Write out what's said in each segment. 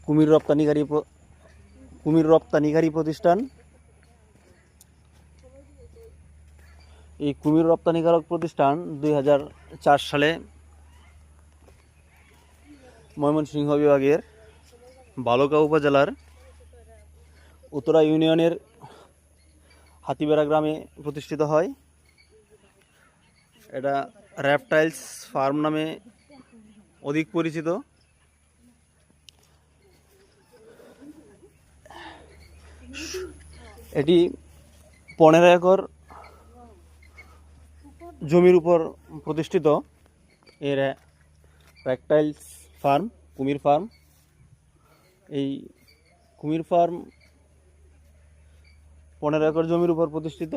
কুমির রপ্তানিকারী প্রতিষ্ঠান। এই কুমির রপ্তানিকারক প্রতিষ্ঠান 2004 সালে ময়মনসিংহ বিভাগের বালুকা উপজেলার উত্তরা ইউনিয়নের হাতিবেড়া গ্রামে প্রতিষ্ঠিত হয়। এটা রেপটাইলস ফার্ম নামে অধিক পরিচিত। এটি 15 একর জমির উপর প্রতিষ্ঠিত এর রেপটাইলস ফার্ম, কুমির ফার্ম। এই কুমির ফার্ম 15 একর জমির উপর প্রতিষ্ঠিত।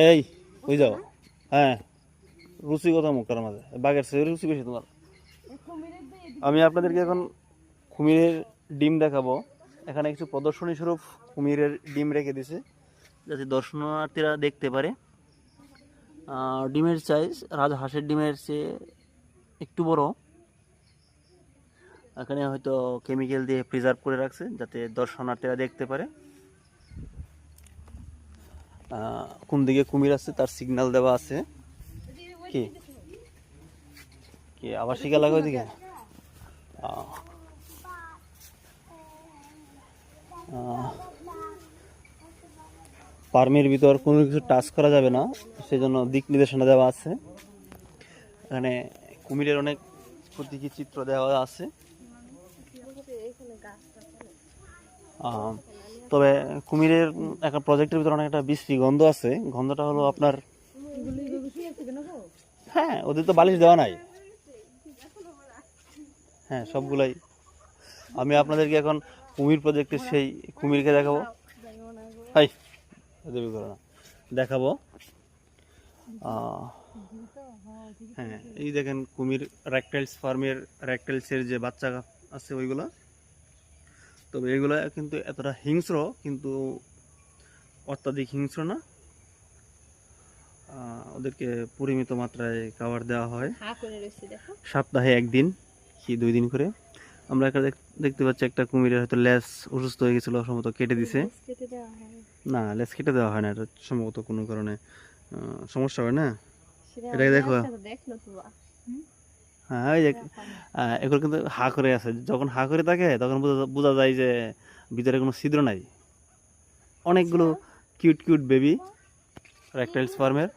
এই ওই যাও, হ্যাঁ, রুচিগত মুখের মাঝে বাঘের চেয়ে রুচি বেশি তোমার। আমি আপনাদেরকে এখন কুমিরের ডিম দেখাবো। এখানে কিছু প্রদর্শনী স্বরূপ কুমিরের ডিম রেখে দিছে যাতে দর্শনার্থীরা দেখতে পারে। ডিমের সাইজ রাজহাঁসের ডিমের চেয়ে একটু বড়। এখানে হয়তো কেমিক্যাল দিয়ে প্রিজার্ভ করে রাখছে যাতে দর্শনার্থীরা দেখতে পারে। কোন দিকে কুমির আছে তার সিগন্যাল দেওয়া আছে। কি কি আবার শিখা লাগে ওইদিকে? ফার্মের ভিতর কোনো কিছু টাচ করা যাবে না, সেই জন্য দিক নির্দেশনা দেওয়া আছে। এখানে কুমিরের অনেক প্রতীকী চিত্র দেওয়া আছে। তবে কুমিরের একটা প্রজেক্টের ভিতরে অনেক একটা বিশ্রী গন্ধ আছে। গন্ধটা হলো আপনার, হ্যাঁ, ওদের তো বালিশ দেওয়া নাই, হ্যাঁ, সবগুলাই। আমি আপনাদেরকে এখন কুমির প্রজেক্টের সেই কুমিরকে দেখাবো। হাই দেখাবো। হ্যাঁ, এই দেখেন কুমির রেপটাইলস ফার্মের রেপটাইলসের যে বাচ্চা আছে ওইগুলো। তবে এগুলো কিন্তু এতটা হিংস্র, কিন্তু অত্যাধিক হিংস্র না। ওদেরকে পরিমিত মাত্রায় খাবার দেওয়া হয়, সপ্তাহে 1 দিন কি 2 দিন করে। আমরা একটা দেখতে পাচ্ছি একটা কুমিরের হয়তো লেজ অসুস্থ হয়ে গেছিল, সম্ভবত কেটে দিছে। না, লেজ কেটে দেওয়া হয় না, এটা সম্ভবত কোনো কারণে সমস্যা হয় না। এটাকে দেখো, হ্যাঁ, এই যে এগুলো কিন্তু হা করে আছে। যখন হা করে থাকে তখন বোঝা যায় যে ভিতরে কোনো ছিদ্র নাই। অনেকগুলো কিউট কিউট বেবি রেপটাইলস ফার্মের।